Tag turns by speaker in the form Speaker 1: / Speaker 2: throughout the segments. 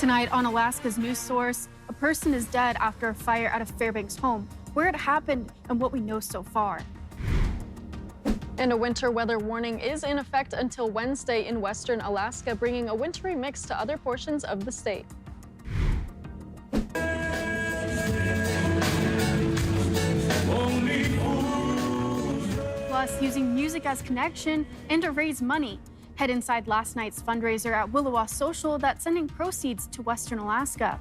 Speaker 1: Tonight on Alaska's news source, a person is dead after a fire at a Fairbanks home, where it happened and what we know so far.
Speaker 2: And a winter weather warning is in effect until Wednesday in western Alaska, bringing a wintry mix to other portions of the state.
Speaker 1: Plus, using music as connection and to raise money. Head inside last night's fundraiser at Williwaw Social that's sending proceeds to western Alaska.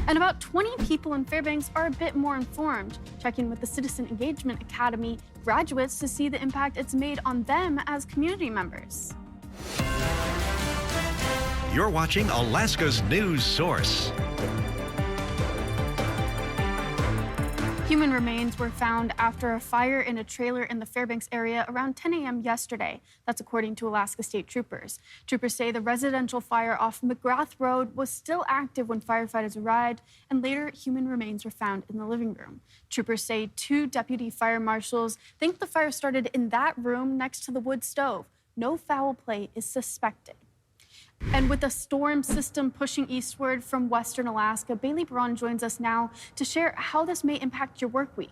Speaker 1: And about 20 people in Fairbanks are a bit more informed, checking with the Citizen Engagement Academy graduates to see the impact it's made on them as community members.
Speaker 3: You're watching Alaska's news source.
Speaker 1: Human remains were found after a fire in a trailer in the Fairbanks area around 10 a.m. yesterday. That's according to Alaska State Troopers. Troopers say the residential fire off McGrath Road was still active when firefighters arrived, and later human remains were found in the living room. Troopers say 2 deputy fire marshals think the fire started in that room next to the wood stove. No foul play is suspected. And with the storm system pushing eastward from western Alaska, Bailey Braun joins us now to share how this may impact your work week.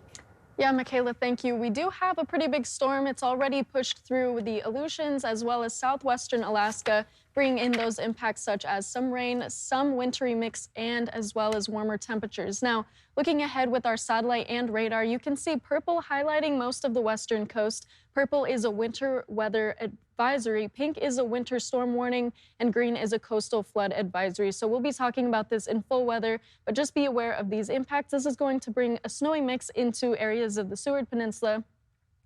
Speaker 2: Yeah, Michaela, thank you. We do have a pretty big storm. It's already pushed through the Aleutians as well as southwestern Alaska, bringing in those impacts such as some rain, some wintry mix, and as well as warmer temperatures. Now, looking ahead with our satellite and radar, you can see purple highlighting most of the western coast. Purple is a winter weather advisory, pink is a winter storm warning, and green is a coastal flood advisory. So we'll be talking about this in full weather, but just be aware of these impacts. This is going to bring a snowy mix into areas of the Seward Peninsula,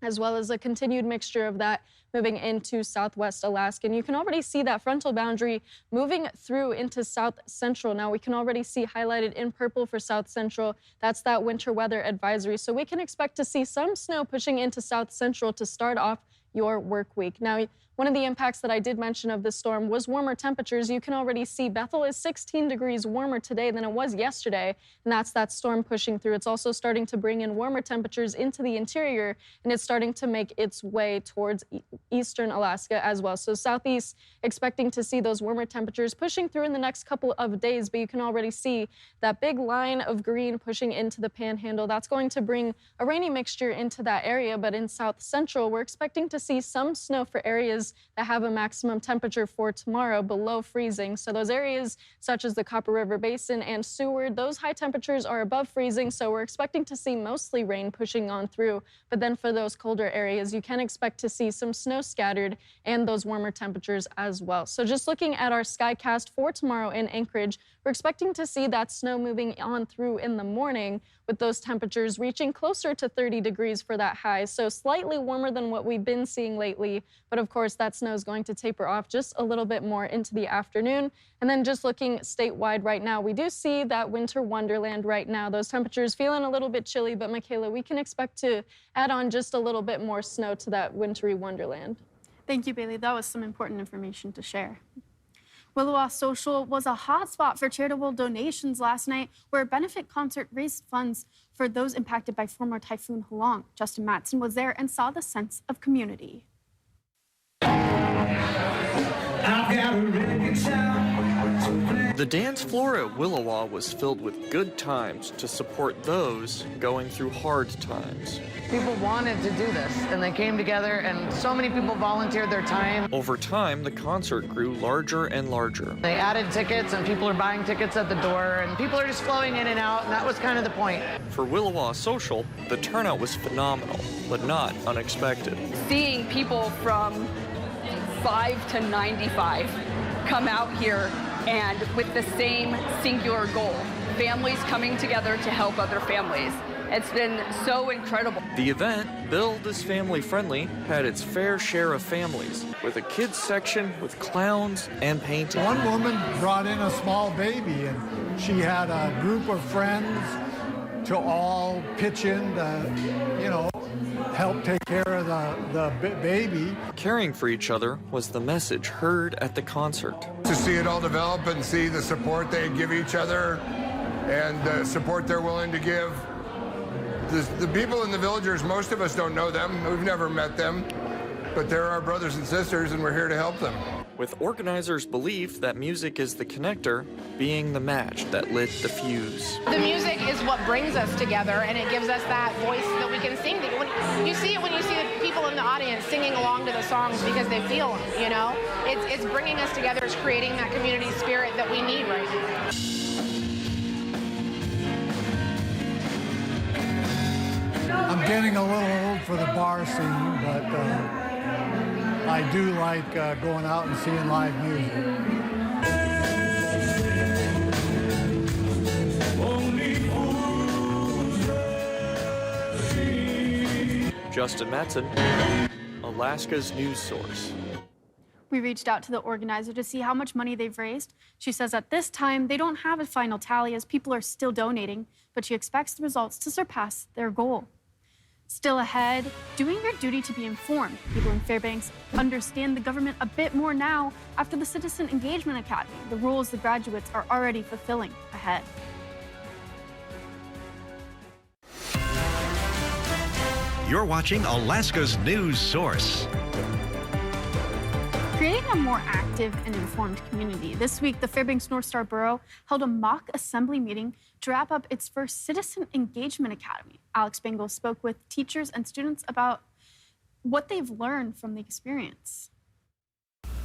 Speaker 2: as well as a continued mixture of that moving into southwest Alaska. And you can already see that frontal boundary moving through into south central. Now we can already see highlighted in purple for south central. That's that winter weather advisory. So we can expect to see some snow pushing into south central to start off your work week. Now, one of the impacts that I did mention of this storm was warmer temperatures. You can already see Bethel is 16 degrees warmer today than it was yesterday, and that's that storm pushing through. It's also starting to bring in warmer temperatures into the interior, and it's starting to make its way towards eastern Alaska as well. So southeast, expecting to see those warmer temperatures pushing through in the next couple of days, but you can already see that big line of green pushing into the panhandle. That's going to bring a rainy mixture into that area, but in south central, we're expecting to see some snow for areas that have a maximum temperature for tomorrow below freezing. So those areas such as the Copper River Basin and Seward, those high temperatures are above freezing, so we're expecting to see mostly rain pushing on through. But then for those colder areas, you can expect to see some snow scattered and those warmer temperatures as well. So just looking at our skycast for tomorrow in Anchorage, we're expecting to see that snow moving on through in the morning, with those temperatures reaching closer to 30 degrees for that high. So slightly warmer than what we've been seeing lately. But of course, that snow is going to taper off just a little bit more into the afternoon. And then just looking statewide right now, we do see that winter wonderland right now. Those temperatures feeling a little bit chilly, but Michaela, we can expect to add on just a little bit more snow to that wintry wonderland.
Speaker 1: Thank you, Bailey. That was some important information to share. Williwaw Social was a hotspot for charitable donations last night, where a benefit concert raised funds for those impacted by Former Typhon Halong. Justin Matson was there and saw the sense of community.
Speaker 4: The dance floor at Williwaw was filled with good times to support those going through hard times.
Speaker 5: People wanted to do this, and they came together, and so many people volunteered their time.
Speaker 4: Over time, the concert grew larger and larger.
Speaker 5: They added tickets, and people are buying tickets at the door, and people are just flowing in and out, and that was kind of the point.
Speaker 4: For Williwaw Social, the turnout was phenomenal, but not unexpected.
Speaker 6: Seeing people from 5 to 95 come out here and with the same singular goal, families coming together to help other families. It's been so incredible.
Speaker 4: The event, billed as family-friendly, had its fair share of families, with a kids section with clowns and painting.
Speaker 7: One woman brought in a small baby, and she had a group of friends to all pitch in to, help take care of the baby.
Speaker 4: Caring for each other was the message heard at the concert.
Speaker 8: To see it all develop and see the support they give each other and the support they're willing to give. The people in the villagers, most of us don't know them. We've never met them, but they're our brothers and sisters, and we're here to help them.
Speaker 4: with organizers' belief that music is the connector being the match that lit the fuse.
Speaker 9: The music is what brings us together, and it gives us that voice that we can sing. When you see the people in the audience singing along to the songs because they feel them, you know? It's bringing us together, it's creating that community spirit that we need right now.
Speaker 7: I'm getting a little old for the bar scene, but I do like going out and seeing live music.
Speaker 4: Justin Matson, Alaska's news source.
Speaker 1: We reached out to the organizer to see how much money they've raised. She says at this time, they don't have a final tally as people are still donating, but she expects the results to surpass their goal. Still ahead, doing your duty to be informed. People in Fairbanks understand the government a bit more now after the Citizen Engagement Academy, the roles the graduates are already fulfilling ahead.
Speaker 3: You're watching Alaska's news source.
Speaker 1: Creating a more active and informed community. This week, the Fairbanks North Star Borough held a mock assembly meeting to wrap up its first Citizen Engagement Academy. Alex Bengal spoke with teachers and students about what they've learned from the experience.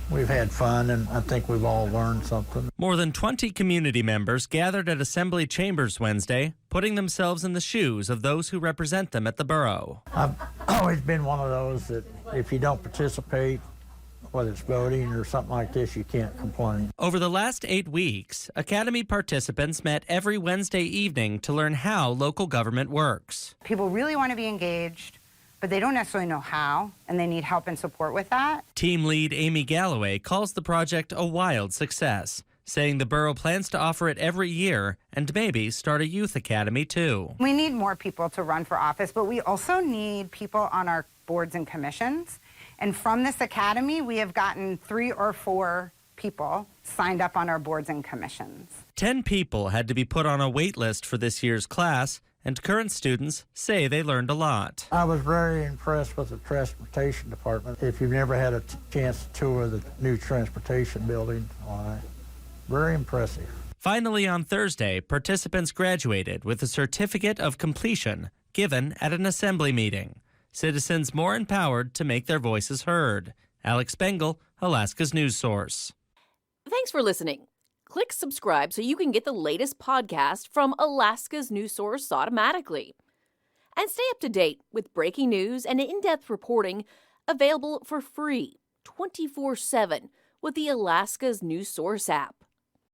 Speaker 10: We've had fun, and I think we've all learned something.
Speaker 11: More than 20 community members gathered at Assembly Chambers Wednesday, putting themselves in the shoes of those who represent them at the borough.
Speaker 10: I've always been one of those that if you don't participate, whether it's voting or something like this, you can't complain.
Speaker 11: Over the last 8 weeks, Academy participants met every Wednesday evening to learn how local government works.
Speaker 12: People really want to be engaged, but they don't necessarily know how, and they need help and support with that.
Speaker 11: Team lead Amy Galloway calls the project a wild success, saying the borough plans to offer it every year and maybe start a youth academy too.
Speaker 12: We need more people to run for office, but we also need people on our boards and commissions. And from this academy, we have gotten 3 or 4 people signed up on our boards and commissions.
Speaker 11: 10 people had to be put on a wait list for this year's class, and current students say they learned a lot.
Speaker 10: I was very impressed with the transportation department. If you've never had a chance to tour the new transportation building, very impressive.
Speaker 11: Finally, on Thursday, participants graduated with a certificate of completion given at an assembly meeting. Citizens more empowered to make their voices heard. Alex Bengal, Alaska's news source.
Speaker 13: Thanks for listening. Click subscribe so you can get the latest podcast from Alaska's news source automatically. And stay up to date with breaking news and in-depth reporting available for free 24/7 with the Alaska's news source app.